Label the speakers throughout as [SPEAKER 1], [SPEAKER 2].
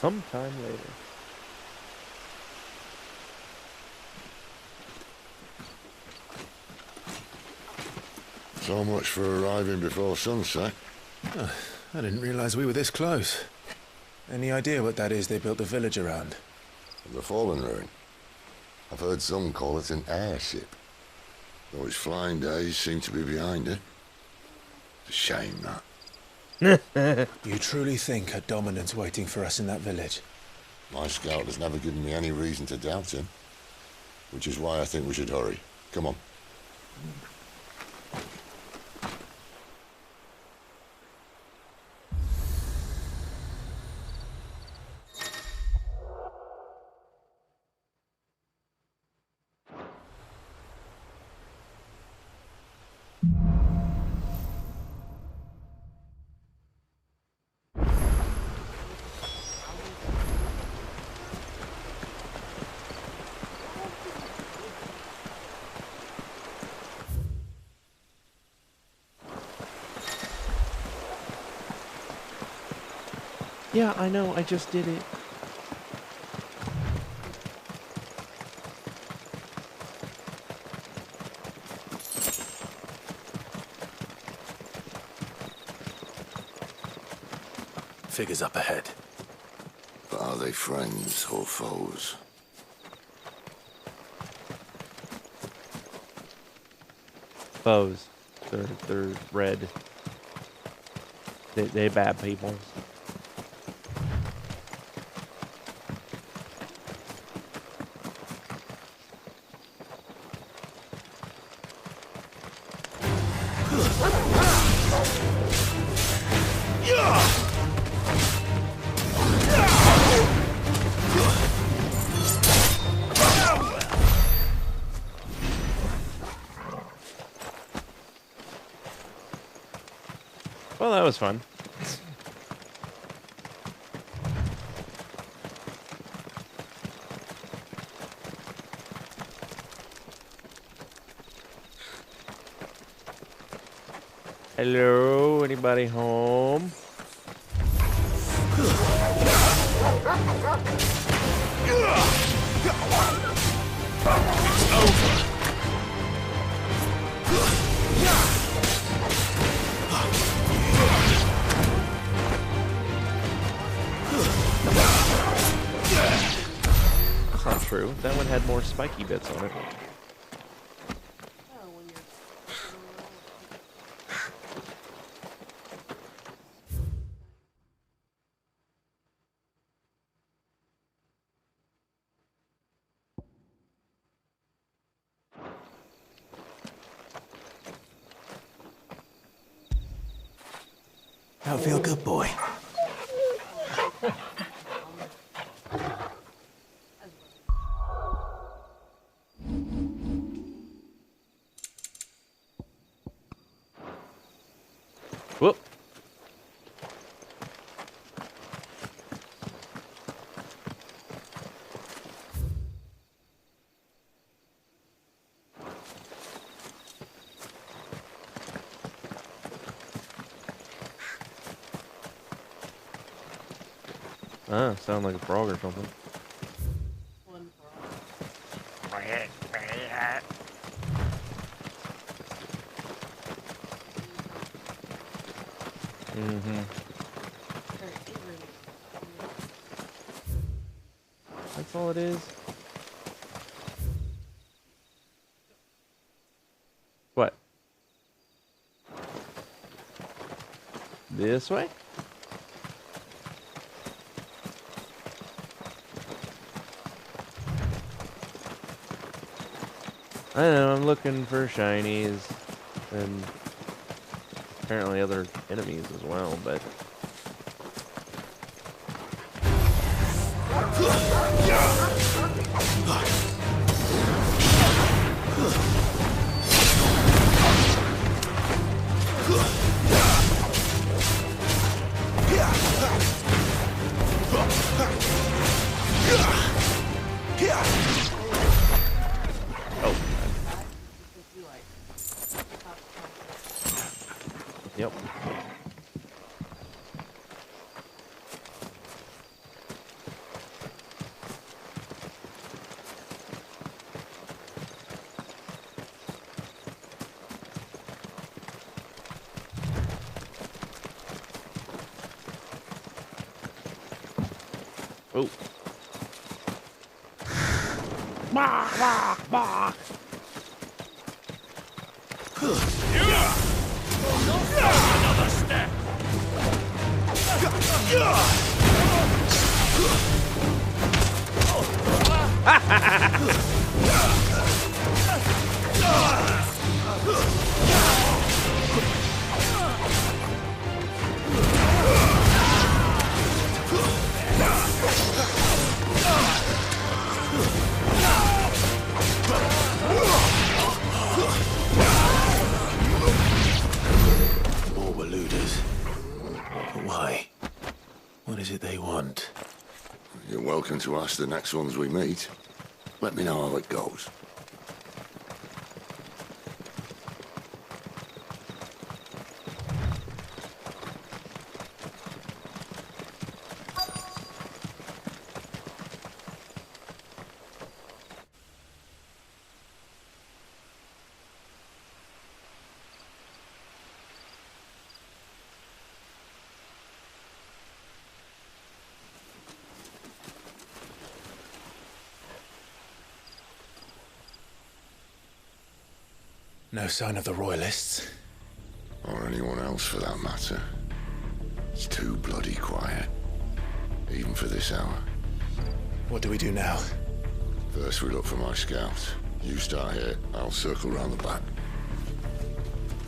[SPEAKER 1] sometime later.
[SPEAKER 2] So much for arriving before sunset.
[SPEAKER 3] Oh, I didn't realize we were this close. Any idea what that is they built the village around?
[SPEAKER 2] The Fallen Ruin. I've heard some call it an airship. Though its flying days seem to be behind it. It's a shame, that.
[SPEAKER 3] You truly think a dominant's waiting for us in that village?
[SPEAKER 2] My scout has never given me any reason to doubt him. Which is why I think we should hurry. Come on.
[SPEAKER 1] Yeah, I know, I just did it.
[SPEAKER 3] Figures up ahead.
[SPEAKER 2] But are they friends or foes?
[SPEAKER 1] Foes. They're red. They bad people. Well, that was fun. Hello, anybody home?
[SPEAKER 3] It's over.
[SPEAKER 1] That's not true. That one had more spiky bits on it.
[SPEAKER 3] That feel good, boy.
[SPEAKER 1] Whoop. Ah, sound like a frog or something.
[SPEAKER 4] One frog.
[SPEAKER 1] Mm-hmm. That's all it is. What? This way? I don't know, I'm looking for shinies and apparently other enemies as well, but yep. Oh. Bah, bah, bah.
[SPEAKER 5] Another step.
[SPEAKER 3] More Waluders. But why? What is it they want?
[SPEAKER 2] You're welcome to ask the next ones we meet. Let me know how it goes.
[SPEAKER 3] No sign of the Royalists.
[SPEAKER 2] Or anyone else for that matter. It's too bloody quiet. Even for this hour.
[SPEAKER 3] What do we do now?
[SPEAKER 2] First we look for my scouts. You start here, I'll circle round the back.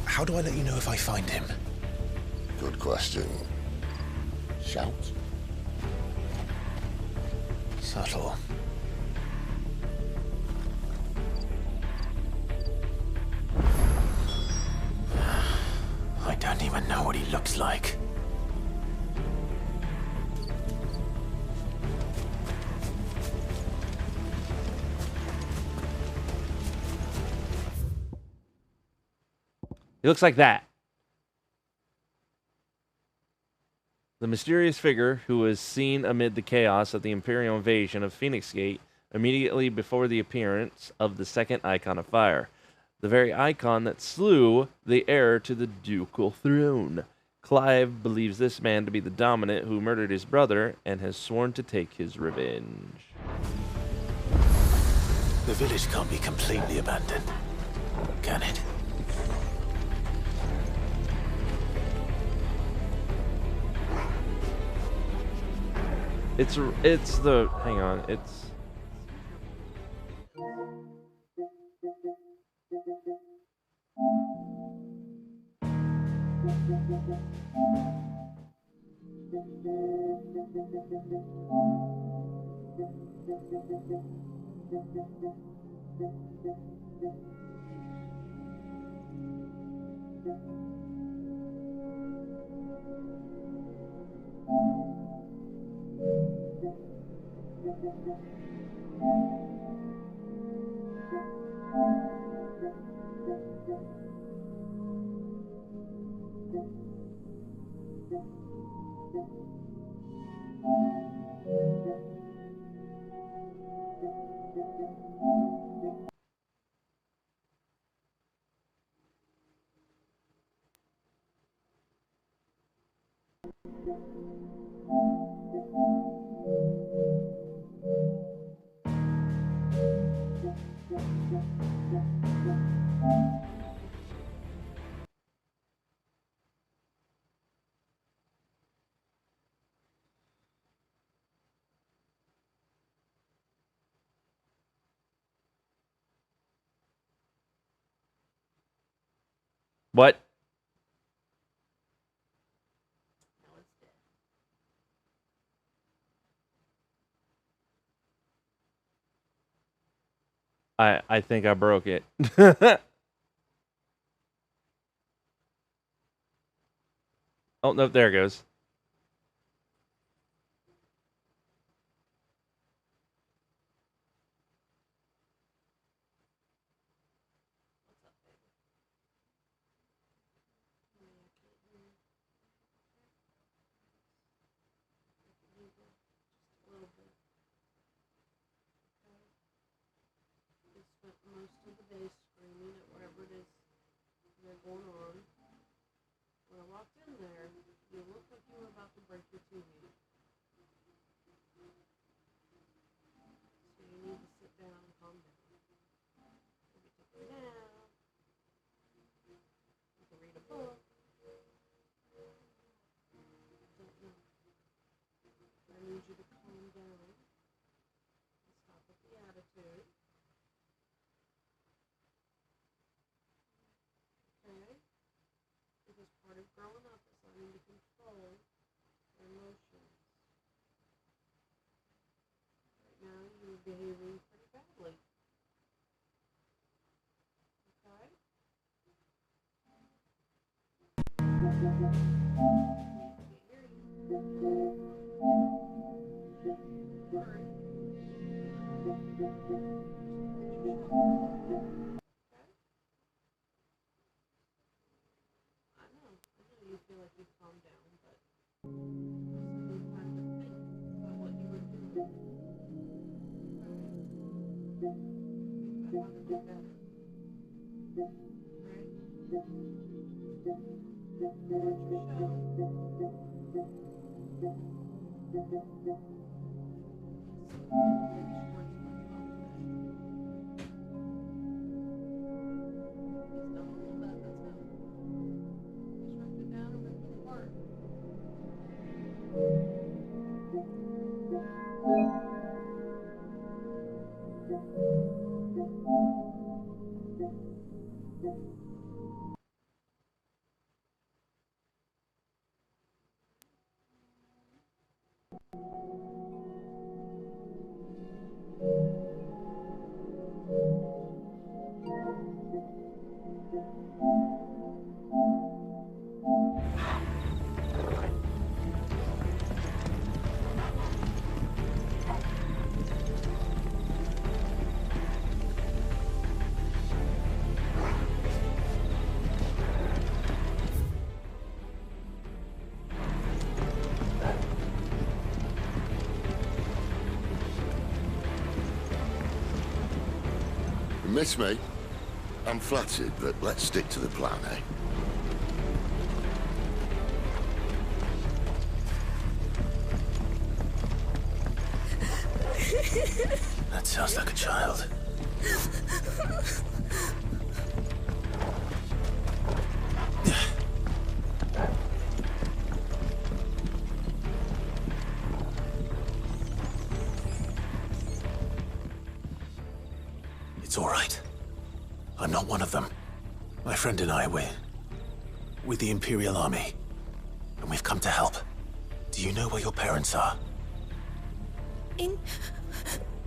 [SPEAKER 3] How do I let you know if I find him?
[SPEAKER 2] Good question. Shout?
[SPEAKER 3] Subtle. I don't even know what he looks like.
[SPEAKER 1] He looks like that. The mysterious figure who was seen amid the chaos of the Imperial invasion of Phoenix Gate immediately before the appearance of the second icon of fire. The very icon that slew the heir to the ducal throne. Clive believes this man to be the dominant who murdered his brother and has sworn to take his revenge.
[SPEAKER 3] The village can't be completely abandoned, can it?
[SPEAKER 1] It's the, hang on, it's... What? I think I broke it. Oh, no, there it goes.
[SPEAKER 4] Spent most of the day screaming at whatever it is they're going on. When I walked in there, you looked like you were about to break your TV. you to calm down and stop with the attitude. Okay? Because part of growing up is learning to control your emotions. Right now, you're behaving pretty badly. Okay? I know you feel like you've calmed down, but this is time to think about what you were doing. Right? About how to do better. Right? Watch your show.
[SPEAKER 2] Miss me? I'm flattered, but let's stick to the plan, eh?
[SPEAKER 3] That sounds like a child. It's all right. I'm not one of them. My friend and I, we're with the Imperial Army, and we've come to help. Do you know where your parents are?
[SPEAKER 6] In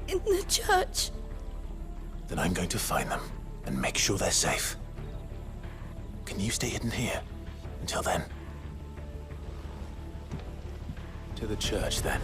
[SPEAKER 6] the church.
[SPEAKER 3] Then I'm going to find them and make sure they're safe. Can you stay hidden here until then? To the church, then.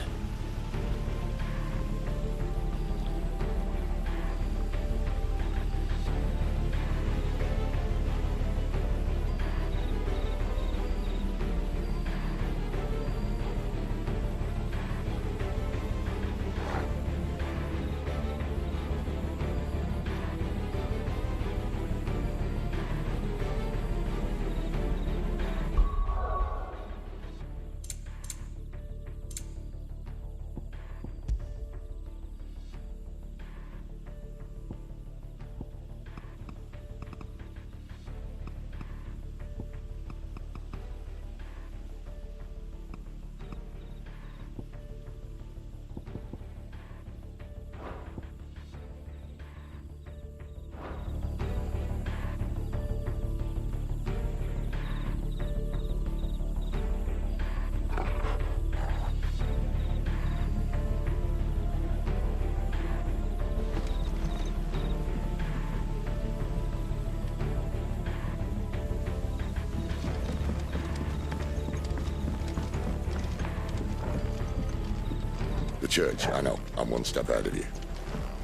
[SPEAKER 2] The church, I know. I'm one step ahead of you.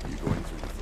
[SPEAKER 2] You going through the front?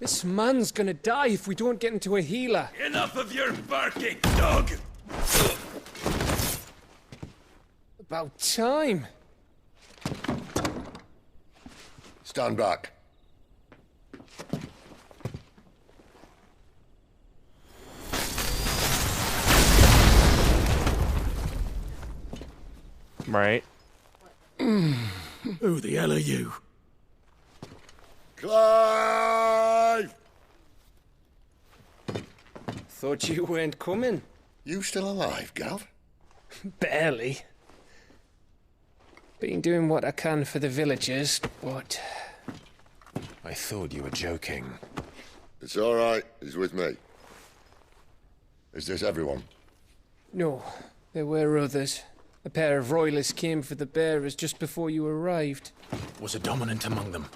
[SPEAKER 7] This man's gonna die if we don't get into a healer.
[SPEAKER 5] Enough of your barking, dog!
[SPEAKER 7] About time.
[SPEAKER 2] Stand back.
[SPEAKER 1] Right.
[SPEAKER 3] Who the hell are you?
[SPEAKER 2] Clive!
[SPEAKER 7] Thought you weren't coming.
[SPEAKER 2] You still alive, Gav?
[SPEAKER 7] Barely. Been doing what I can for the villagers, but...
[SPEAKER 3] I thought you were joking.
[SPEAKER 2] It's all right. He's with me. Is this everyone?
[SPEAKER 7] No, there were others. A pair of royalists came for the bearers just before you arrived.
[SPEAKER 3] Was a dominant among them?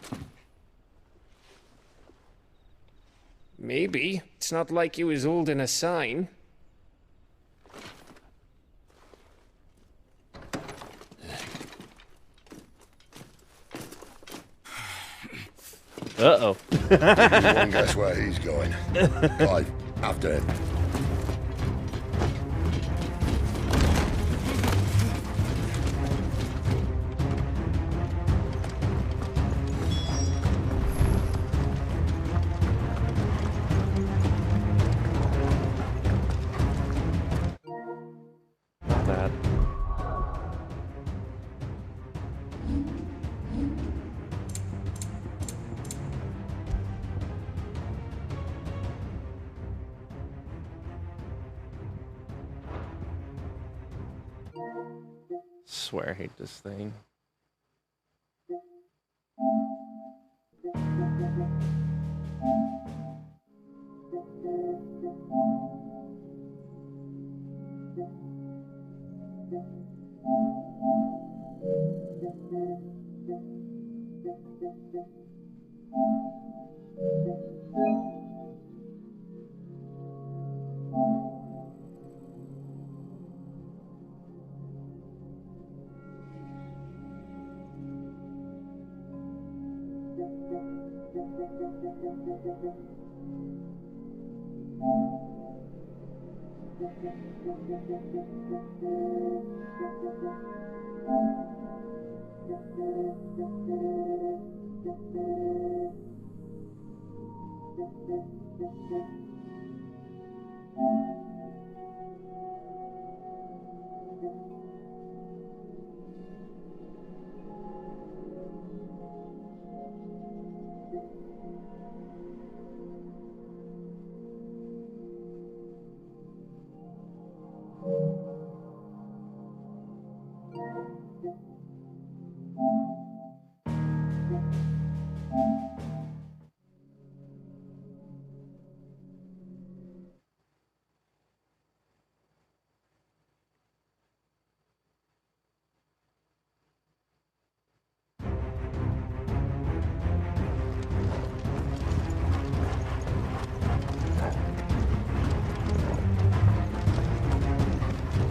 [SPEAKER 7] Maybe. It's not like he was holding a sign.
[SPEAKER 1] Uh-oh.
[SPEAKER 2] You won't guess where he's going. Clive, after him.
[SPEAKER 1] Not bad. Swear I hate this thing.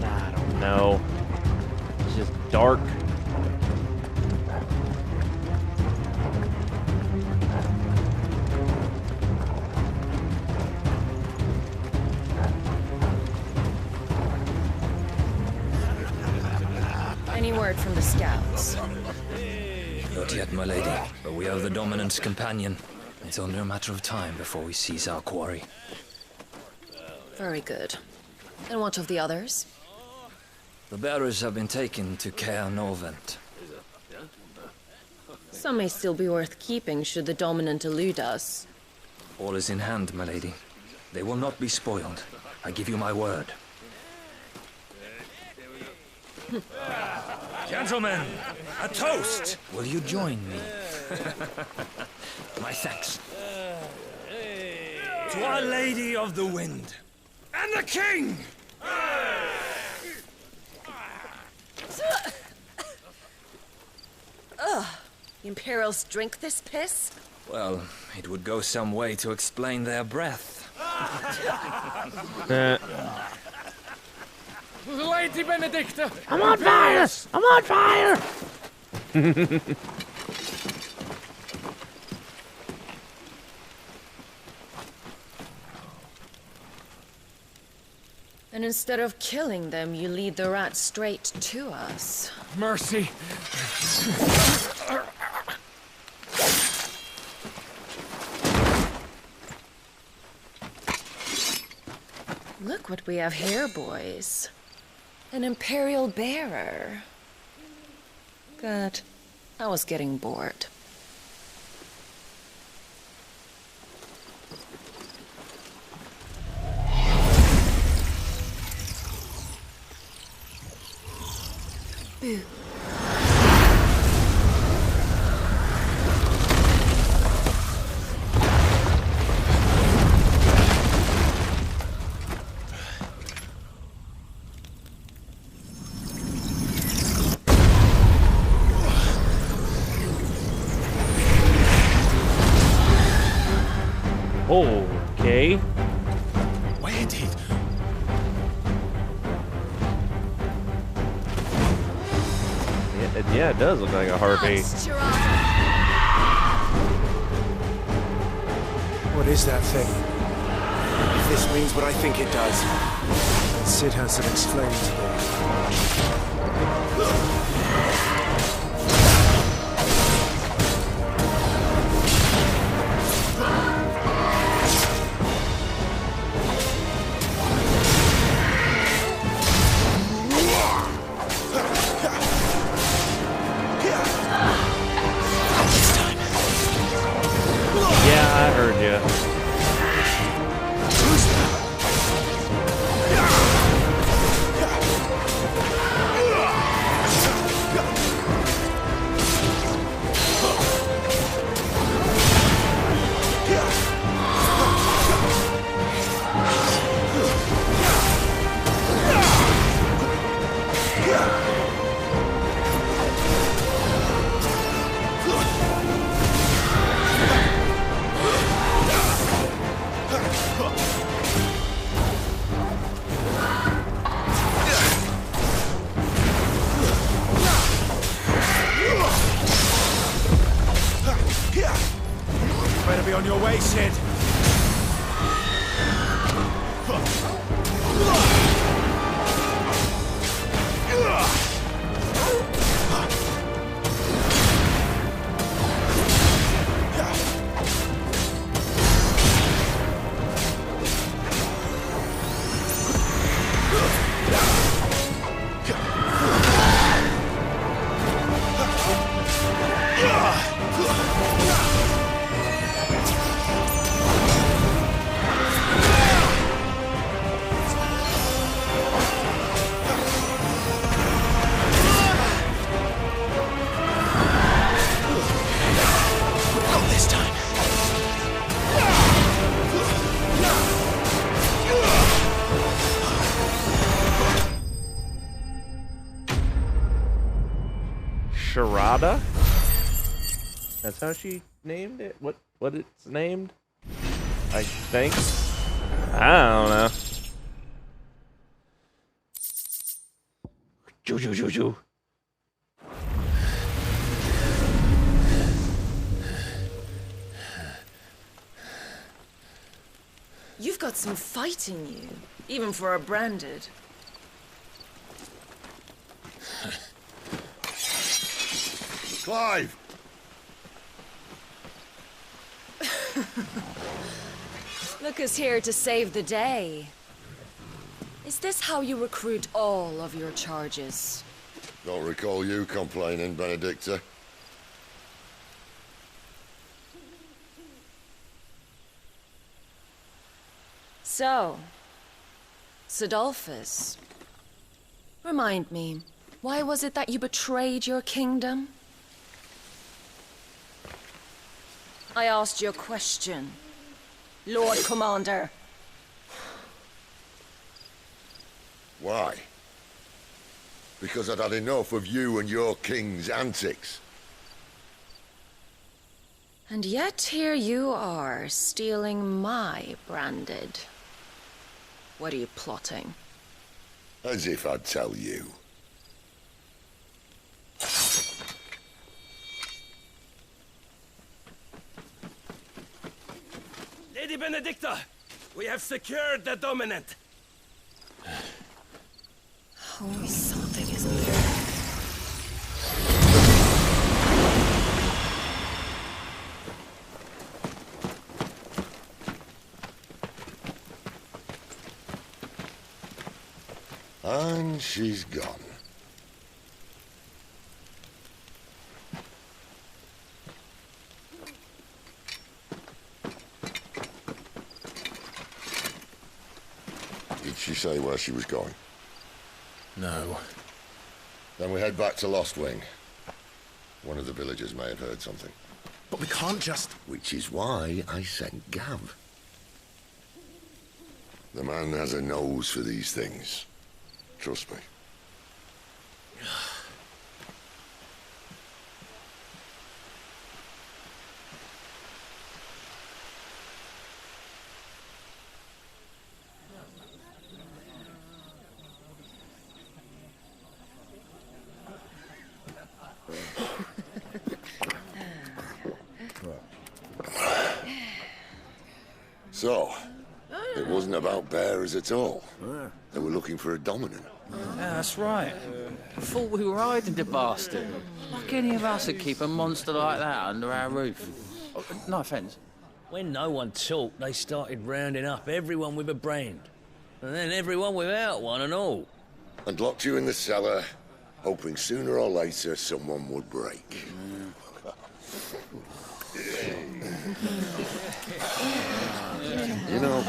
[SPEAKER 1] I don't know. It's just dark.
[SPEAKER 8] Any word from the scouts?
[SPEAKER 9] Not yet, my lady, but we have the dominant's companion. It's only a matter of time before we seize our quarry.
[SPEAKER 8] Very good. And what of the others?
[SPEAKER 9] The bearers have been taken to Caer Novent.
[SPEAKER 8] Some may still be worth keeping should the dominant elude us.
[SPEAKER 9] All is in hand, my lady. They will not be spoiled. I give you my word. Gentlemen, a toast! Will you join me? My thanks. To Our Lady of the Wind. And the King!
[SPEAKER 8] Ugh. The Imperials drink this piss?
[SPEAKER 9] Well, it would go some way to explain their breath.
[SPEAKER 7] Lady Benedicta!
[SPEAKER 1] I'm on fire! I'm on fire!
[SPEAKER 8] instead of killing them, you lead the rats straight to us.
[SPEAKER 7] Mercy.
[SPEAKER 8] Look what we have here, boys. An Imperial bearer. Good. I was getting bored. Boo.
[SPEAKER 1] Okay.
[SPEAKER 3] Where did...
[SPEAKER 1] Yeah, it does look like a heartbeat.
[SPEAKER 10] What is that thing? If this means what I think it does, Sid has some explaining to do.
[SPEAKER 1] Yeah, I heard you.
[SPEAKER 10] Better be on your way, Sid.
[SPEAKER 1] Sharada? That's how she named it? What it's named? I think. I don't know. Choo.
[SPEAKER 8] You've got some fight in you, even for a branded.
[SPEAKER 2] Clive!
[SPEAKER 8] Look who's here to save the day. Is this how you recruit all of your charges?
[SPEAKER 2] Don't recall you complaining, Benedicta.
[SPEAKER 8] So, Sidolphus, remind me, why was it that you betrayed your kingdom? I asked you a question, Lord Commander.
[SPEAKER 2] Why? Because I'd had enough of you and your king's antics.
[SPEAKER 8] And yet here you are, stealing my branded. What are you plotting?
[SPEAKER 2] As if I'd tell you.
[SPEAKER 5] Lady Benedicta, we have secured the dominant.
[SPEAKER 6] Always something, isn't there?
[SPEAKER 2] And she's gone. Did she say where she was going?
[SPEAKER 3] No.
[SPEAKER 2] Then we head back to Lost Wing. One of the villagers may have heard something.
[SPEAKER 3] But we can't just...
[SPEAKER 2] Which is why I sent Gav. The man has a nose for these things. Trust me. So, it wasn't about bearers at all. They were looking for a dominant.
[SPEAKER 11] Yeah, that's right. I thought we were hiding the bastard. Like any of us would keep a monster like that under our roof. Oh, no offence.
[SPEAKER 12] When no one talked, they started rounding up everyone with a brand. And then everyone without one and all.
[SPEAKER 2] And locked you in the cellar, hoping sooner or later someone would break. You know,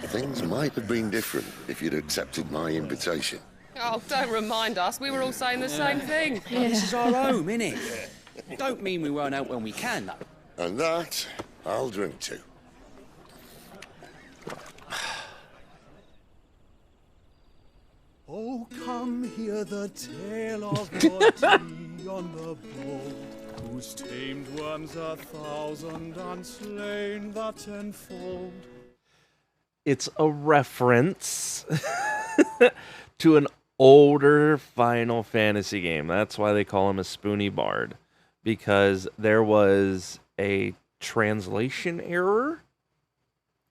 [SPEAKER 2] things might have been different if you'd accepted my invitation.
[SPEAKER 13] Oh, don't remind us. We were all saying the same thing.
[SPEAKER 11] This is our home, innit? Don't mean we won't out when we can, though.
[SPEAKER 2] And that, I'll drink to.
[SPEAKER 14] Oh, come hear the tale of your tea on the bold, whose tamed worms 1,000 and slain the 10-fold.
[SPEAKER 1] It's a reference to an older Final Fantasy game. That's why they call him a spoony bard, because there was a translation error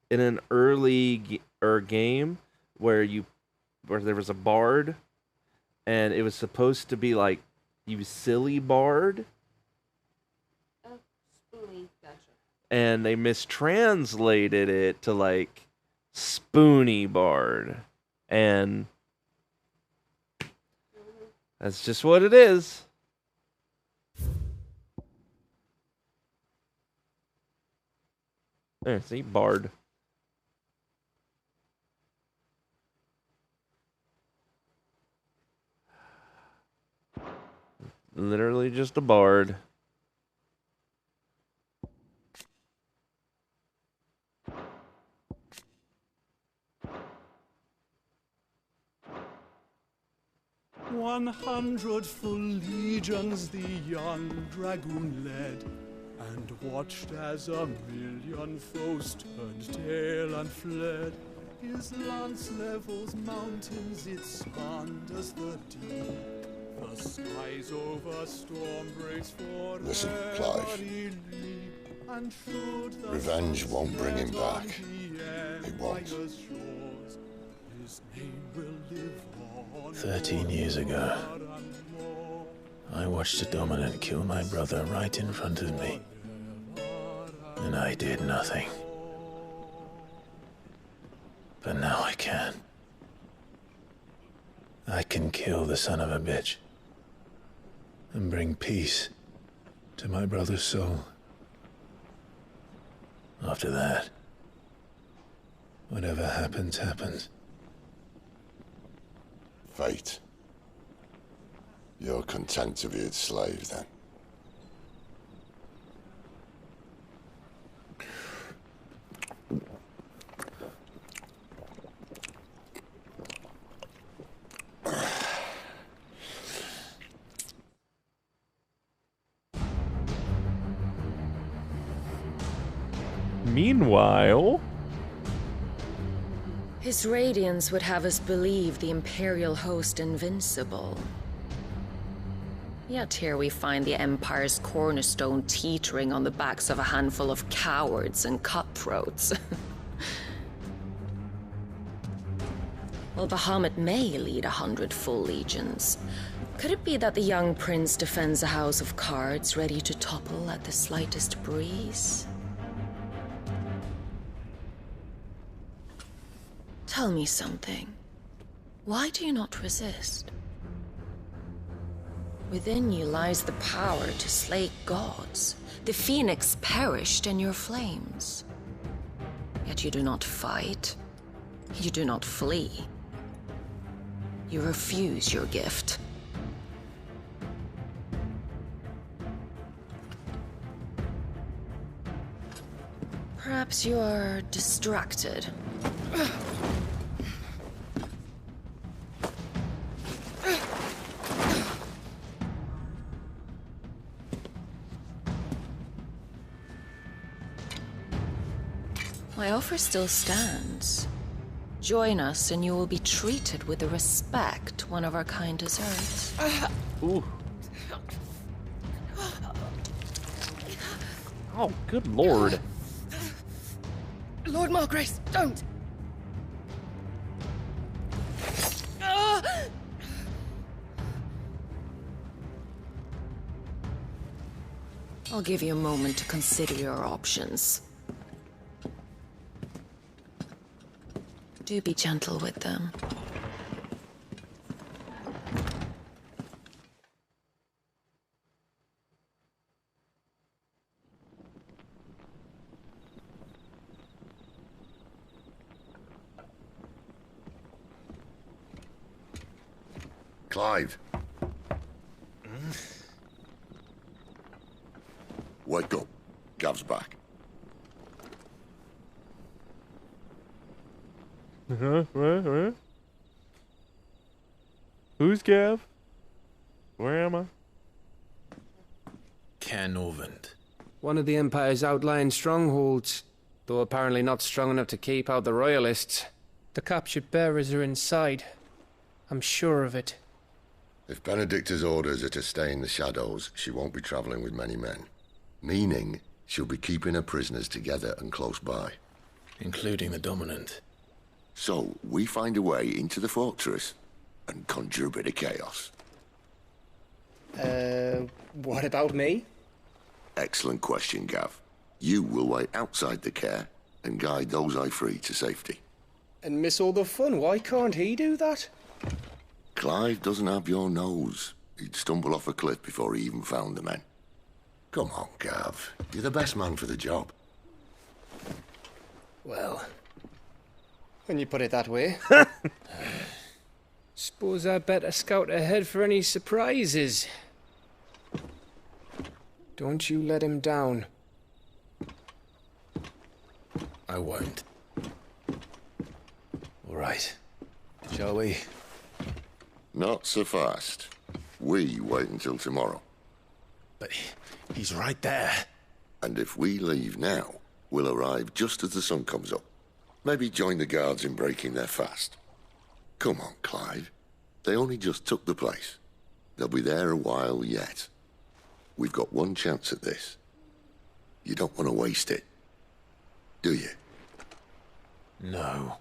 [SPEAKER 1] in an early game where there was a bard, and it was supposed to be like, you silly bard.
[SPEAKER 4] Oh, spoony, gotcha.
[SPEAKER 1] And they mistranslated it to like spoony bard, and that's just what it is. There, see, bard. Literally just a bard.
[SPEAKER 14] "100 full legions the young dragoon led, and watched as 1,000,000 foes turned tail and fled. His lance levels mountains, it spanned as the deep. The skies over storm breaks for
[SPEAKER 2] Listen, Clive. Revenge won't bring him back. It won't.
[SPEAKER 3] 13 years ago, I watched a dominant kill my brother right in front of me. And I did nothing. But now I can. I can kill the son of a bitch and bring peace to my brother's soul. After that, whatever happens, happens.
[SPEAKER 2] Fate. You're content to be its slave, then?
[SPEAKER 1] Meanwhile,
[SPEAKER 8] his radiance would have us believe the Imperial host invincible. Yet here we find the Empire's cornerstone teetering on the backs of a handful of cowards and cutthroats. Well, Bahamut may lead 100 full legions. Could it be that the young prince defends a house of cards ready to topple at the slightest breeze? Tell me something. Why do you not resist? Within you lies the power to slay gods. The phoenix perished in your flames. Yet you do not fight. You do not flee. You refuse your gift. Perhaps you are distracted. My offer still stands. Join us and you will be treated with the respect one of our kind deserves.
[SPEAKER 1] Ooh. Oh, good lord.
[SPEAKER 13] Lord Margrace, don't!
[SPEAKER 8] I'll give you a moment to consider your options. Do be gentle with them.
[SPEAKER 2] Clive. Wake up. Gav's back.
[SPEAKER 1] What? Who's Gav? Where am I?
[SPEAKER 10] Cairnorvend.
[SPEAKER 7] One of the Empire's outlying strongholds, though apparently not strong enough to keep out the Royalists. The captured bearers are inside. I'm sure of it.
[SPEAKER 2] If Benedicta's orders are to stay in the shadows, she won't be traveling with many men. Meaning, she'll be keeping her prisoners together and close by.
[SPEAKER 10] Including the Dominant.
[SPEAKER 2] So, we find a way into the fortress and conjure a bit of chaos.
[SPEAKER 7] What about me?
[SPEAKER 2] Excellent question, Gav. You will wait outside the care and guide those I free to safety.
[SPEAKER 7] And miss all the fun. Why can't he do that?
[SPEAKER 2] Clive doesn't have your nose. He'd stumble off a cliff before he even found the men. Come on, Gav. You're the best man for the job.
[SPEAKER 7] Well, when you put it that way. Suppose I better scout ahead for any surprises. Don't you let him down.
[SPEAKER 10] I won't. All right. Shall we?
[SPEAKER 2] Not so fast. We wait until tomorrow.
[SPEAKER 10] But he's right there.
[SPEAKER 2] And if we leave now, we'll arrive just as the sun comes up. Maybe join the guards in breaking their fast. Come on, Clive. They only just took the place. They'll be there a while yet. We've got one chance at this. You don't want to waste it, do you?
[SPEAKER 10] No.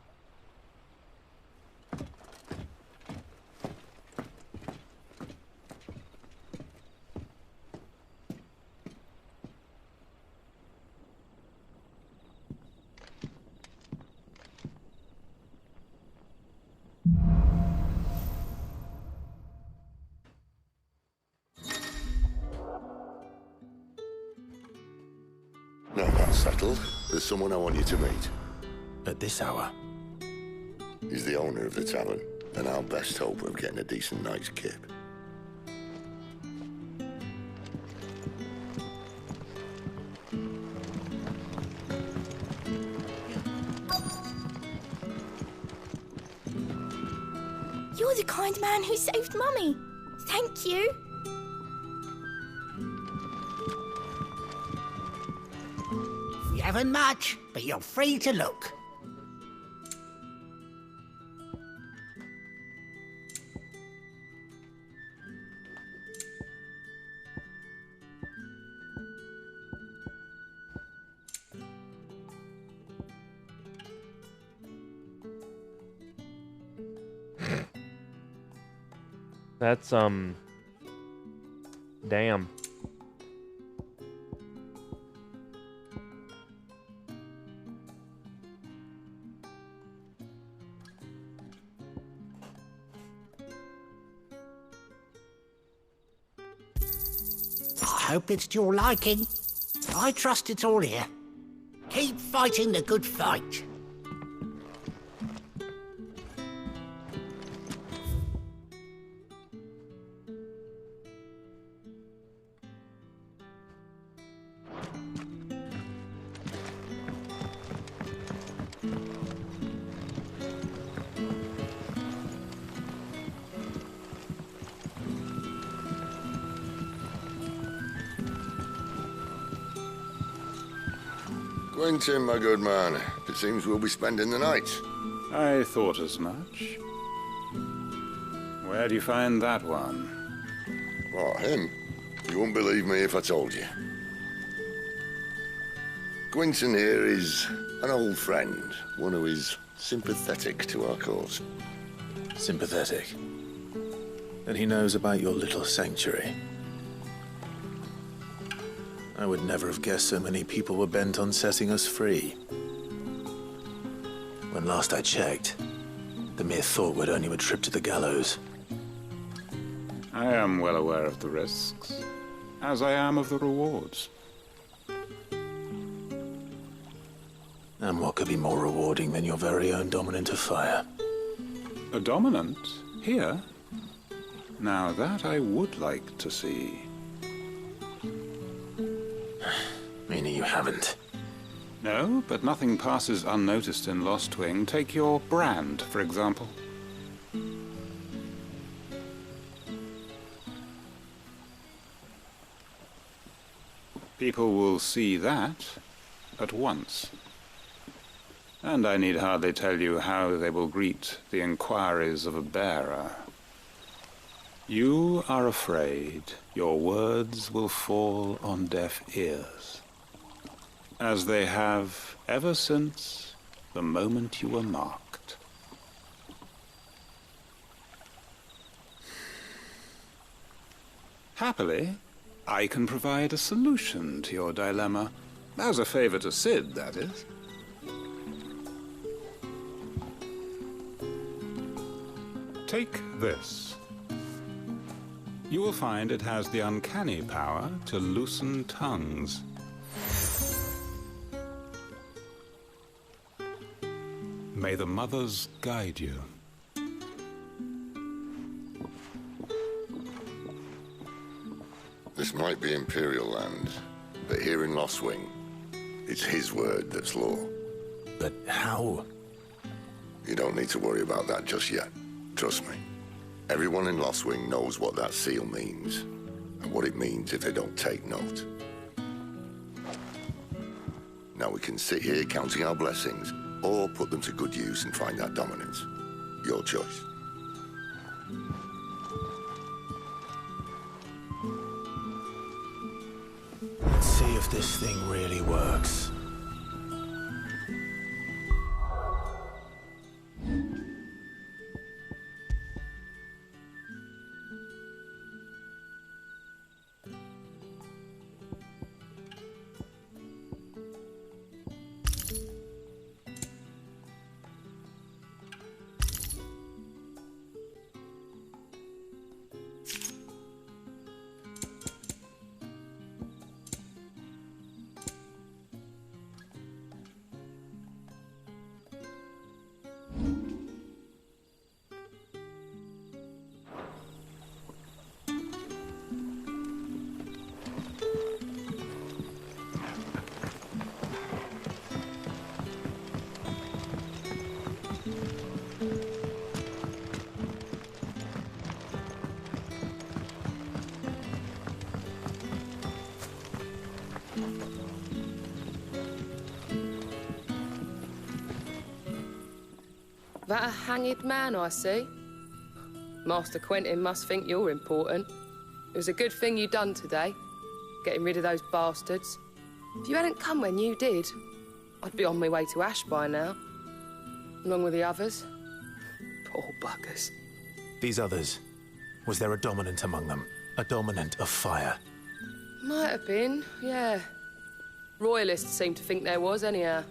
[SPEAKER 2] Now that's settled. There's someone I want you to meet.
[SPEAKER 10] At this hour?
[SPEAKER 2] He's the owner of the tavern, and our best hope of getting a decent night's kip.
[SPEAKER 15] You're the kind man who saved Mummy. Thank you.
[SPEAKER 16] We haven't much, but you're free to look.
[SPEAKER 1] That's, damn.
[SPEAKER 16] I hope it's to your liking. I trust it's all here. Keep fighting the good fight.
[SPEAKER 2] Quentin, my good man, it seems we'll be spending the night.
[SPEAKER 17] I thought as much. Where do you find that one?
[SPEAKER 2] What, him? You wouldn't believe me if I told you. Quentin here is an old friend, one who is sympathetic to our cause.
[SPEAKER 3] Sympathetic? And he knows about your little sanctuary. I would never have guessed so many people were bent on setting us free. When last I checked, the mere thought would earn you a trip to the gallows.
[SPEAKER 17] I am well aware of the risks, as I am of the rewards.
[SPEAKER 3] And what could be more rewarding than your very own dominant of fire?
[SPEAKER 17] A dominant? Here? Now that I would like to see.
[SPEAKER 3] Meaning you haven't?
[SPEAKER 17] No, but nothing passes unnoticed in Lost Wing. Take your brand, for example. People will see that at once. And I need hardly tell you how they will greet the inquiries of a bearer. You are afraid your words will fall on deaf ears, as they have ever since the moment you were marked. Happily, I can provide a solution to your dilemma, as a favor to Sid, that is. Take this. You will find it has the uncanny power to loosen tongues. May the mothers guide you.
[SPEAKER 2] This might be Imperial land, but here in Lost Wing, it's his word that's law.
[SPEAKER 3] But how?
[SPEAKER 2] You don't need to worry about that just yet. Trust me. Everyone in Lost Wing knows what that seal means, and what it means if they don't take note. Now we can sit here counting our blessings, or put them to good use and find that dominance. Your choice.
[SPEAKER 3] Let's see if this thing really works.
[SPEAKER 13] That a hanged man I see? Master Quentin must think you're important. It was a good thing you done today, getting rid of those bastards. If you hadn't come when you did, I'd be on my way to Ash by now, along with the others. Poor buggers.
[SPEAKER 3] These others, Was there a dominant among them? A dominant of fire?
[SPEAKER 13] Might have been, yeah. Royalists seem to think there was, anyhow.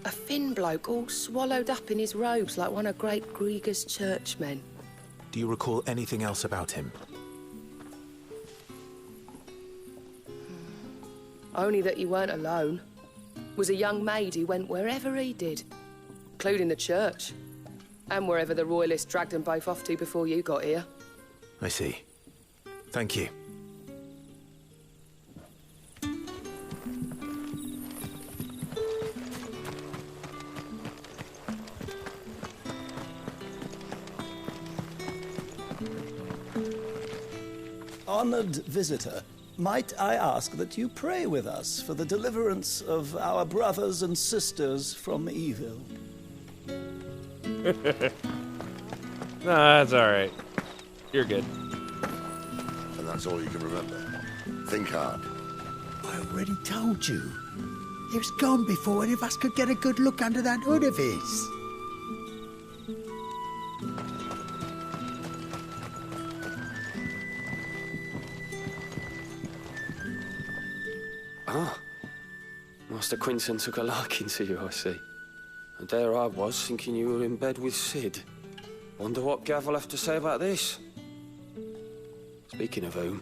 [SPEAKER 13] A thin bloke all swallowed up in his robes like one of Great Grieger's churchmen.
[SPEAKER 3] Do you recall anything else about him?
[SPEAKER 13] Only that he weren't alone. Was a young maid who went wherever he did, including the church. And wherever the Royalists dragged them both off to before you got here.
[SPEAKER 3] I see. Thank you.
[SPEAKER 18] Honored visitor, might I ask that you pray with us for the deliverance of our brothers and sisters from evil?
[SPEAKER 1] No, that's alright. You're good.
[SPEAKER 2] And that's all you can remember. Think hard.
[SPEAKER 19] I already told you. He was gone before any of us could get a good look under that hood of his.
[SPEAKER 20] Ah. Master Quinton took a liking to you, I see. And there I was, thinking you were in bed with Sid. Wonder what Gav will have to say about this. Speaking of whom,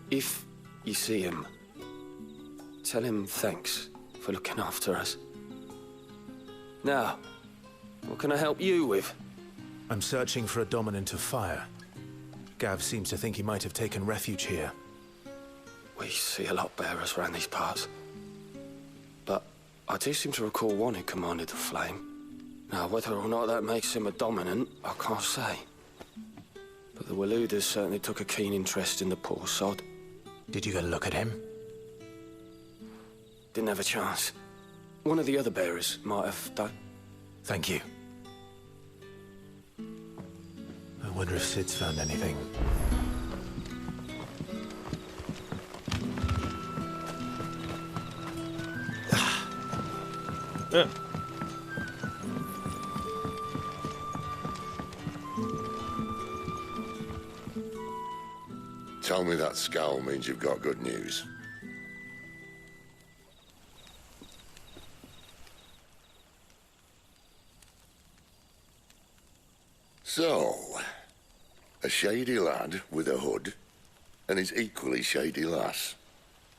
[SPEAKER 20] if you see him, tell him thanks for looking after us. Now, what can I help you with?
[SPEAKER 3] I'm searching for a dominant of fire. Gav seems to think he might have taken refuge here.
[SPEAKER 20] We see a lot bearers around these parts. But I do seem to recall one who commanded the flame. Now, whether or not that makes him a dominant, I can't say. But the Waluders certainly took a keen interest in the poor sod.
[SPEAKER 3] Did you get a look at him?
[SPEAKER 20] Didn't have a chance. One of the other bearers might have done.
[SPEAKER 3] Thank you. I wonder if Sid's found anything.
[SPEAKER 1] Yeah.
[SPEAKER 2] Tell me that scowl means you've got good news. So, a shady lad with a hood, and his equally shady lass.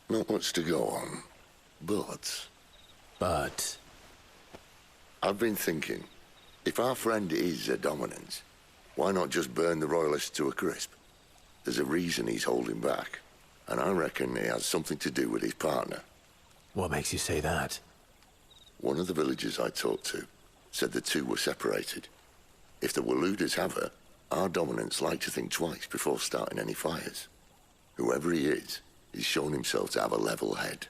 [SPEAKER 2] Not much to go on, but... I've been thinking, if our friend is a dominant, why not just burn the Royalists to a crisp? There's a reason he's holding back, and I reckon he has something to do with his partner.
[SPEAKER 3] What makes you say that?
[SPEAKER 2] One of the villagers I talked to said the two were separated. If the Waluders have her, our dominants like to think twice before starting any fires. Whoever he is, he's shown himself to have a level head.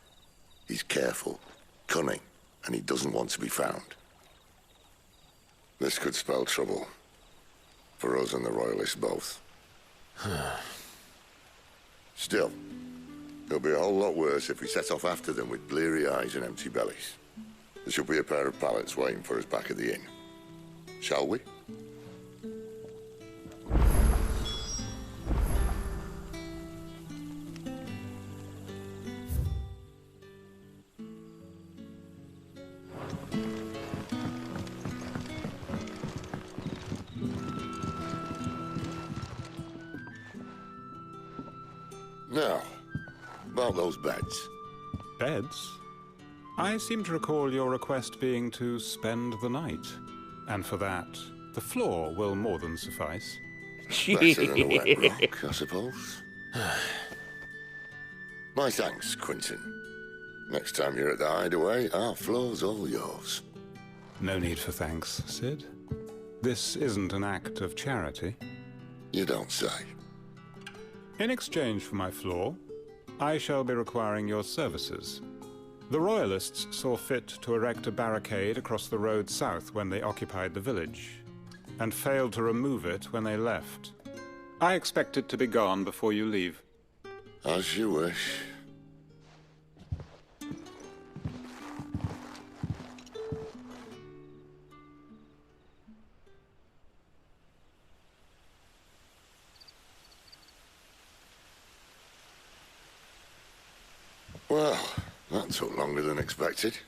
[SPEAKER 2] He's careful, cunning, and he doesn't want to be found. This could spell trouble. For us and the Royalists both. Still, it'll be a whole lot worse if we set off after them with bleary eyes and empty bellies. There should be a pair of pallets waiting for us back at the inn. Shall we? Now, about those beds.
[SPEAKER 17] Beds? I seem to recall your request being to spend the night. And for that, the floor will more than suffice.
[SPEAKER 2] Better than a wet rock, I suppose. My thanks, Quinton. Next time you're at the hideaway, our floor's all yours.
[SPEAKER 17] No need for thanks, Sid. This isn't an act of charity.
[SPEAKER 2] You don't say.
[SPEAKER 17] In exchange for my floor, I shall be requiring your services. The Royalists saw fit to erect a barricade across the road south when they occupied the village, and failed to remove it when they left. I expect it to be gone before you leave.
[SPEAKER 2] As you wish. Well, that took longer than expected.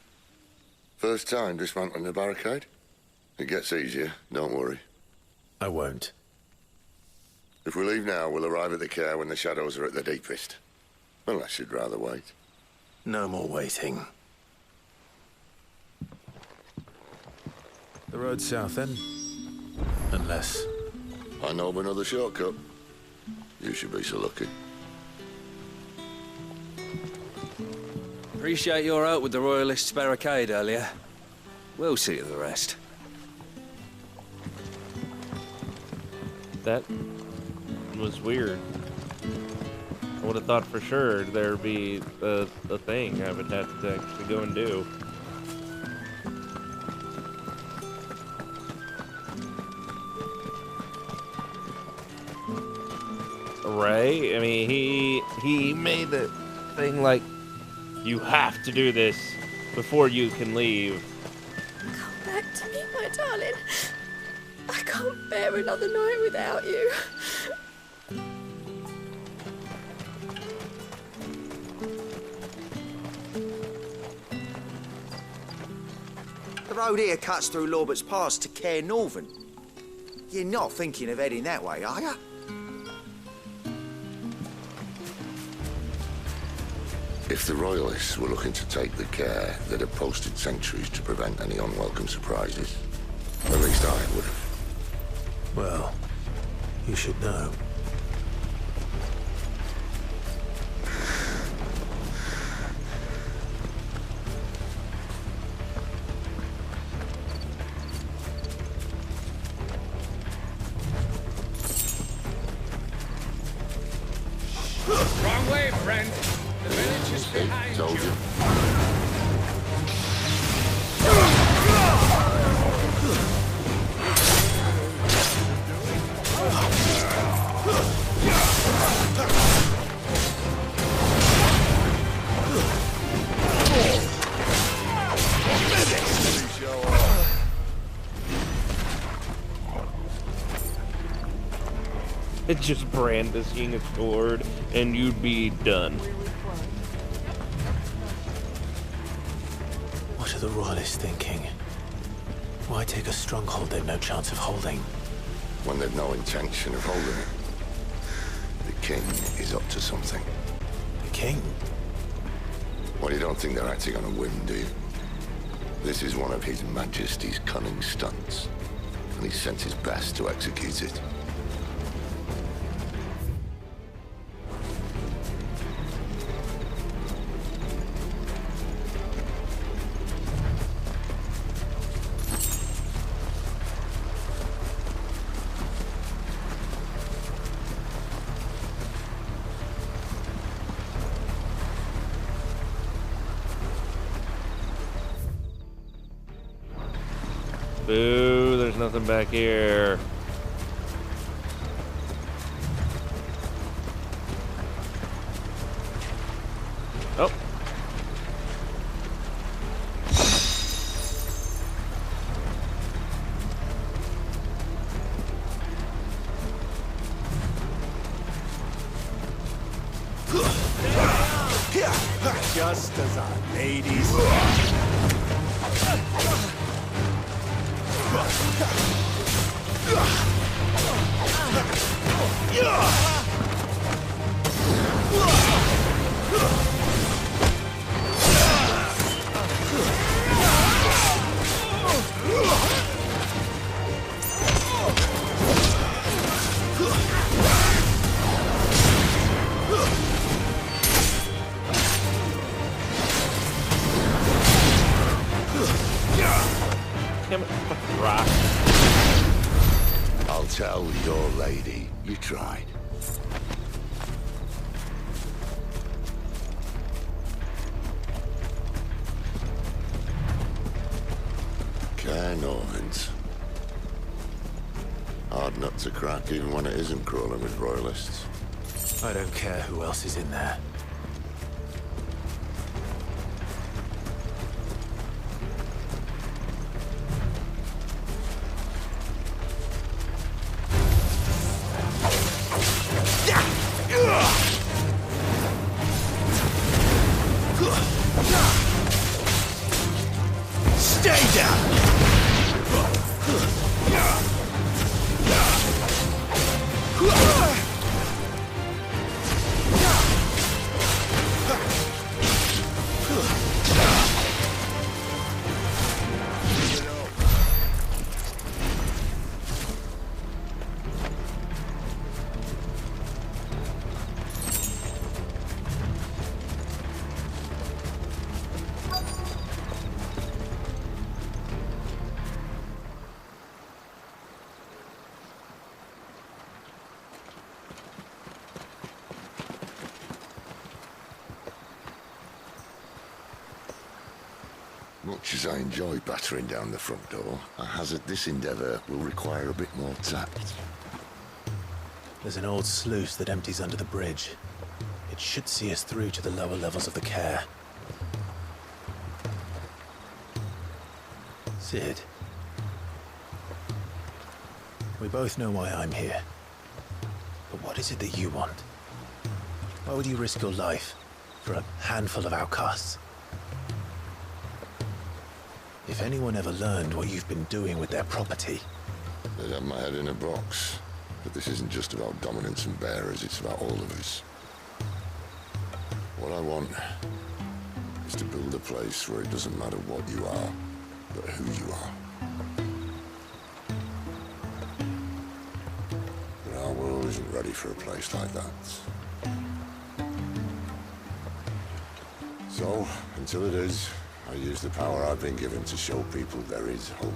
[SPEAKER 2] First time dismantling the barricade? It gets easier, don't worry.
[SPEAKER 3] I won't.
[SPEAKER 2] If we leave now, we'll arrive at the care when the shadows are at their deepest. Unless you'd rather wait.
[SPEAKER 3] No more waiting. The road south, then? Unless...
[SPEAKER 2] I know of another shortcut. You should be so lucky.
[SPEAKER 12] Appreciate your help with the Royalists' barricade earlier. We'll see to the rest.
[SPEAKER 1] That was weird. I would have thought for sure there'd be a thing I would have to actually go and do. Right? I mean, he made the thing like, you have to do this before you can leave.
[SPEAKER 15] Come back to me, my darling. I can't bear another night without you.
[SPEAKER 21] The road here cuts through Lorbert's Pass to Care Northern. You're not thinking of heading that way, are you?
[SPEAKER 2] If the Royalists were looking to take the care, they'd have posted sentries to prevent any unwelcome surprises. At least I would have.
[SPEAKER 3] Well, you should know.
[SPEAKER 5] Wrong way, friend. The village is behind
[SPEAKER 2] Told you.
[SPEAKER 1] It's just brandishing a sword, and you'd be done.
[SPEAKER 3] What are the Royalists thinking? Why take a stronghold they've no chance of holding?
[SPEAKER 2] When they've no intention of holding it. The king is up to something.
[SPEAKER 3] The king?
[SPEAKER 2] Well, you don't think they're acting on a whim, do you? This is one of His Majesty's cunning stunts, and he's sent his best to execute it.
[SPEAKER 1] Boo, there's nothing back here. Oh.
[SPEAKER 14] Just as our ladies.
[SPEAKER 1] Damn it, fucking rock.
[SPEAKER 2] I'll tell your lady you tried. Care Northens. Hard nut to crack even when it isn't crawling with Royalists.
[SPEAKER 3] I don't care who else is in there.
[SPEAKER 10] Stay down!
[SPEAKER 2] Much as I enjoy battering down the front door, I hazard this endeavour will require a bit more tact.
[SPEAKER 3] There's an old sluice that empties under the bridge. It should see us through to the lower levels of the care. Sid. We both know why I'm here. But what is it that you want? Why would you risk your life for a handful of outcasts? If anyone ever learned what you've been doing with their property...
[SPEAKER 2] They'd have my head in a box. But this isn't just about dominance and bearers, it's about all of us. What I want is to build a place where it doesn't matter what you are, but who you are. But our world isn't ready for a place like that. So, until it is, I use the power I've been given to show people there is hope.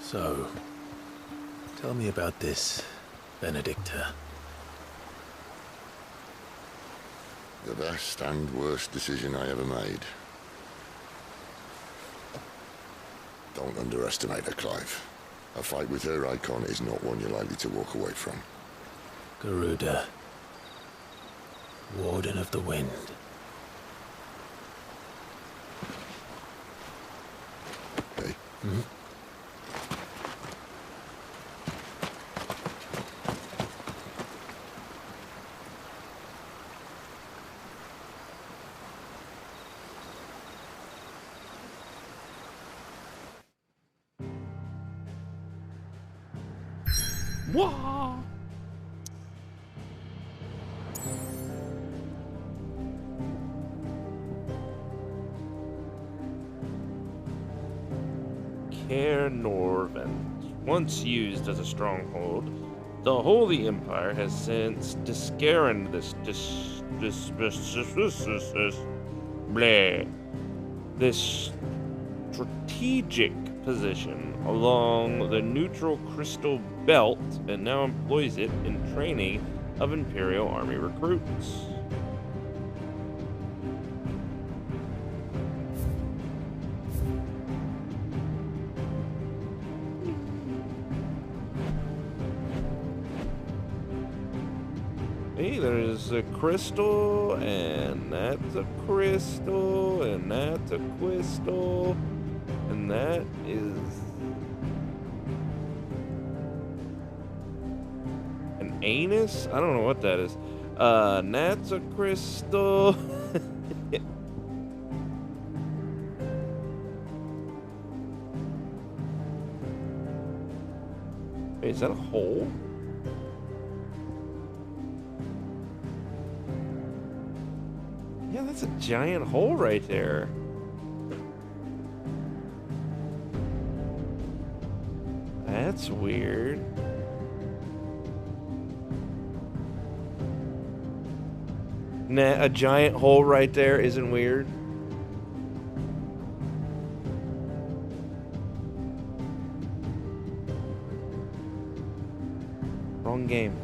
[SPEAKER 3] So, tell me about this Benedicta.
[SPEAKER 2] The best and worst decision I ever made. Don't underestimate her, Clive. A fight with her icon is not one you're likely to walk away from.
[SPEAKER 3] Garuda. Warden of the Wind.
[SPEAKER 2] Hey?
[SPEAKER 3] Hmm?
[SPEAKER 1] Wah! Caer Norvin. Once used as a stronghold, the Holy Empire has since discarned this strategic position along the neutral crystal belt and now employs it in training of Imperial Army recruits. Hey, there's a crystal, and that's a crystal, and that's a crystal, and that is an anus? I don't know what that is. And that's a crystal. Wait, is that a hole? Yeah, that's a giant hole right there. That's weird. Nah, a giant hole right there isn't weird. Wrong game.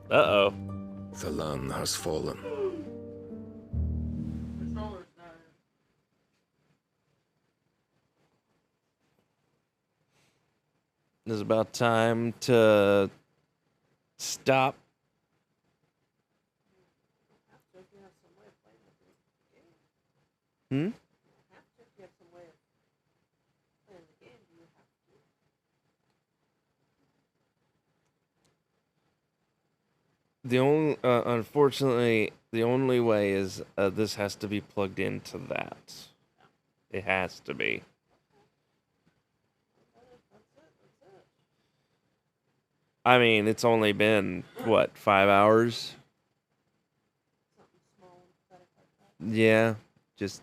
[SPEAKER 1] Uh-oh.
[SPEAKER 9] Thalan has fallen.
[SPEAKER 1] It's about time to stop. Hmm? The only, unfortunately, the only way is this has to be plugged into that. It has to be. I mean, it's only been, what, 5 hours? Yeah, just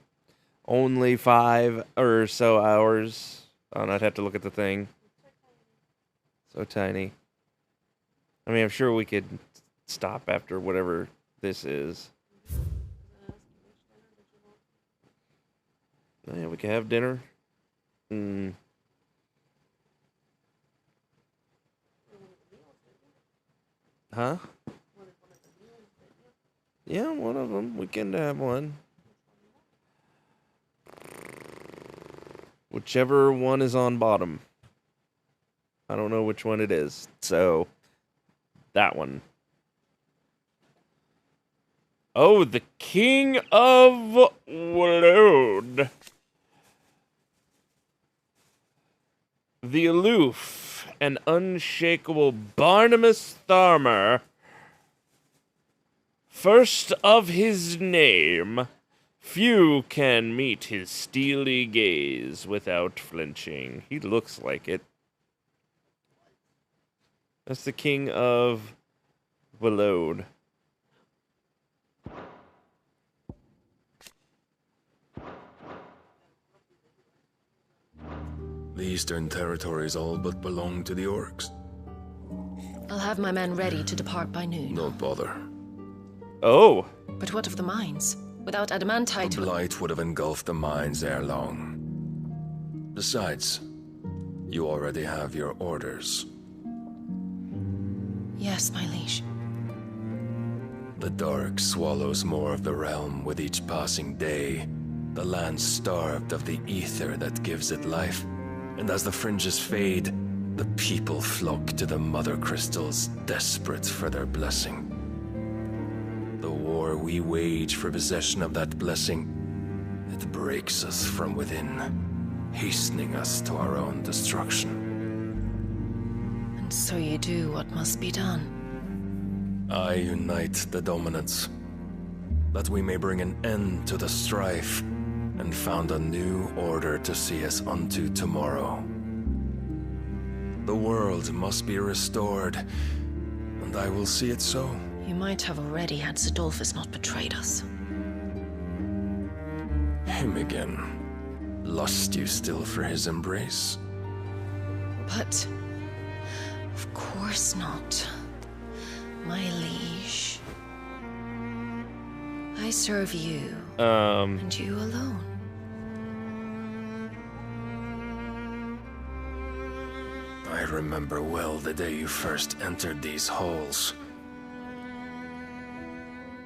[SPEAKER 1] only 5 or so hours. Oh, I'd have to look at the thing. So tiny. I mean, I'm sure we could stop after whatever this is. Oh, yeah, we can have dinner. Huh? Yeah, one of them. We can have one. Whichever one is on bottom. I don't know which one it is. So, that one. Oh, the King of Walode. The aloof and unshakable Barnabas Tharmer. First of his name, few can meet his steely gaze without flinching. He looks like it. That's the King of Walode.
[SPEAKER 9] The Eastern Territories all but belong to the orcs.
[SPEAKER 8] I'll have my men ready to depart by noon.
[SPEAKER 9] Don't bother.
[SPEAKER 1] Oh.
[SPEAKER 8] But what of the mines? Without adamantite...
[SPEAKER 9] A blight would have engulfed the mines ere long. Besides, you already have your orders.
[SPEAKER 8] Yes, my liege.
[SPEAKER 9] The dark swallows more of the realm with each passing day. The land starved of the ether that gives it life. And as the fringes fade, the people flock to the mother crystals, desperate for their blessing. The war we wage for possession of that blessing, it breaks us from within, hastening us to our own destruction.
[SPEAKER 8] And so you do what must be done.
[SPEAKER 9] I unite the dominants, that we may bring an end to the strife, and found a new order to see us unto tomorrow. The world must be restored, and I will see it so.
[SPEAKER 8] You might have already had Zidolphus not betrayed us.
[SPEAKER 9] Him again. Lust you still for his embrace?
[SPEAKER 8] But... of course not. My liege. I serve you. And you alone.
[SPEAKER 9] I remember well the day you first entered these halls.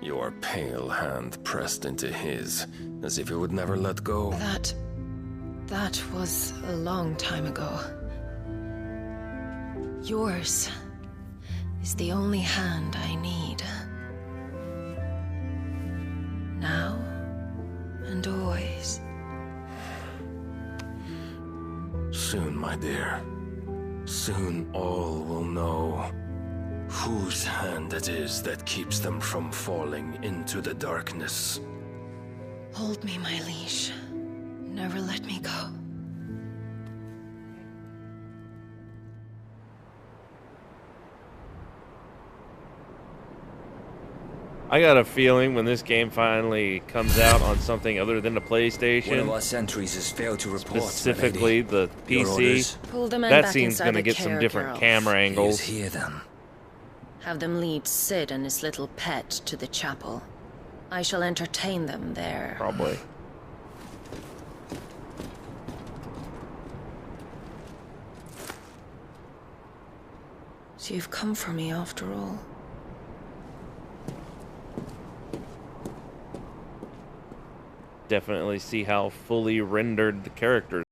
[SPEAKER 9] Your pale hand pressed into his, as if it would never let go.
[SPEAKER 8] That was a long time ago. Yours is the only hand I need. Now and always.
[SPEAKER 9] Soon, my dear. Soon all will know whose hand it is that keeps them from falling into the darkness.
[SPEAKER 8] Hold me, my liege. Never let me go.
[SPEAKER 1] I got a feeling when this game finally comes out on something other than the PlayStation,
[SPEAKER 22] one of our sentries has failed to report,
[SPEAKER 1] specifically the PC, that scene's gonna get some different camera angles.
[SPEAKER 22] Here then.
[SPEAKER 8] Have them lead Sid and his little pet to the chapel. I shall entertain them there.
[SPEAKER 1] Probably.
[SPEAKER 8] So you've come for me after all.
[SPEAKER 1] definitely see how fully rendered the characters